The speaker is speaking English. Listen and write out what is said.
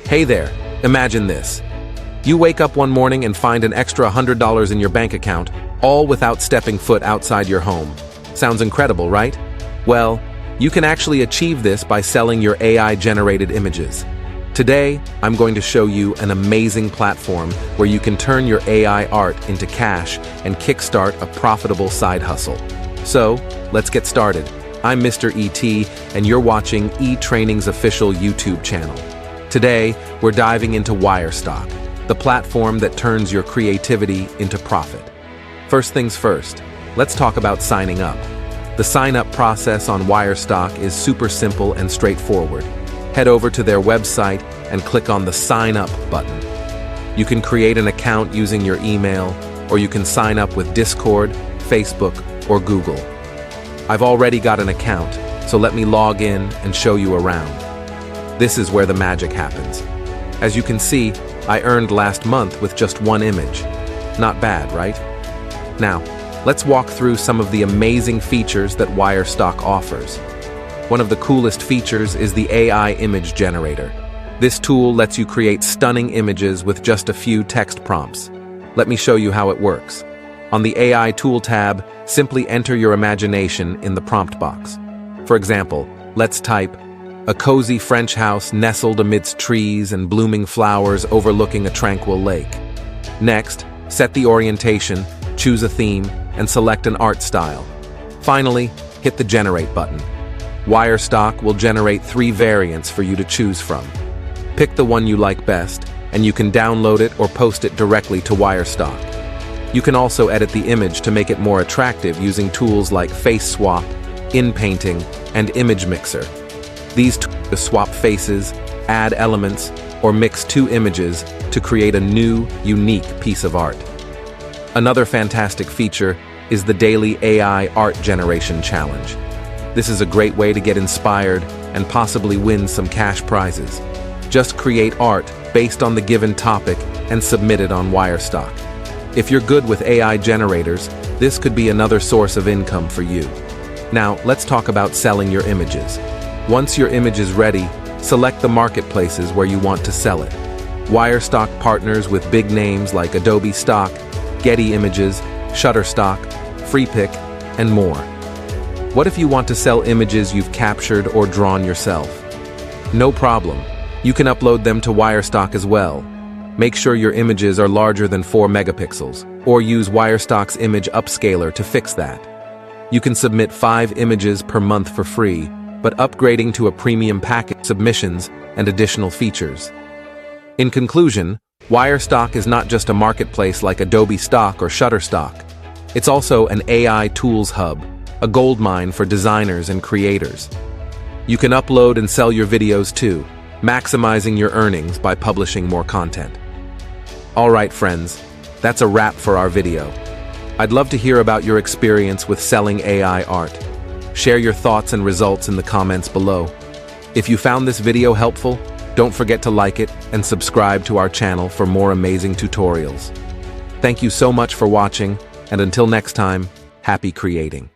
Hey there, imagine this. You wake up one morning and find an extra $100 in your bank account, all without stepping foot outside your home. Sounds incredible, right? Well, you can actually achieve this by selling your AI-generated images. Today, I'm going to show you an amazing platform where you can turn your AI art into cash and kickstart a profitable side hustle. So, let's get started. I'm Mr. ET, and you're watching eTraining's official YouTube channel. Today, we're diving into Wirestock, the platform that turns your creativity into profit. First things first, let's talk about signing up. The sign-up process on Wirestock is super simple and straightforward. Head over to their website and click on the Sign Up button. You can create an account using your email, or you can sign up with Discord, Facebook, or Google. I've already got an account, so let me log in and show you around. This is where the magic happens. As you can see, I earned last month with just one image. Not bad, right? Now, let's walk through some of the amazing features that Wirestock offers. One of the coolest features is the AI image generator. This tool lets you create stunning images with just a few text prompts. Let me show you how it works. On the AI tool tab, simply enter your imagination in the prompt box. For example, let's type, "A cozy French house nestled amidst trees and blooming flowers overlooking a tranquil lake." Next, set the orientation, choose a theme, and select an art style. Finally, hit the Generate button. Wirestock will generate 3 variants for you to choose from. Pick the one you like best, and you can download it or post it directly to Wirestock. You can also edit the image to make it more attractive using tools like Face Swap, In-Painting, and Image Mixer. These tools swap faces, add elements, or mix 2 images to create a new, unique piece of art. Another fantastic feature is the daily AI art generation challenge. This is a great way to get inspired and possibly win some cash prizes. Just create art based on the given topic and submit it on Wirestock. If you're good with AI generators, this could be another source of income for you. Now, let's talk about selling your images. Once your image is ready, select the marketplaces where you want to sell it. Wirestock partners with big names like Adobe Stock, Getty Images, Shutterstock, Freepik, and more. What if you want to sell images you've captured or drawn yourself? No problem. You can upload them to Wirestock as well. Make sure your images are larger than 4 megapixels, or use Wirestock's image upscaler to fix that. You can submit 5 images per month for free, but upgrading to a premium package submissions and additional features. In conclusion, Wirestock is not just a marketplace like Adobe Stock or Shutterstock. It's also an AI tools hub, a goldmine for designers and creators. You can upload and sell your videos too, maximizing your earnings by publishing more content. Alright friends, that's a wrap for our video. I'd love to hear about your experience with selling AI art. Share your thoughts and results in the comments below. If you found this video helpful, don't forget to like it and subscribe to our channel for more amazing tutorials. Thank you so much for watching, and until next time, happy creating.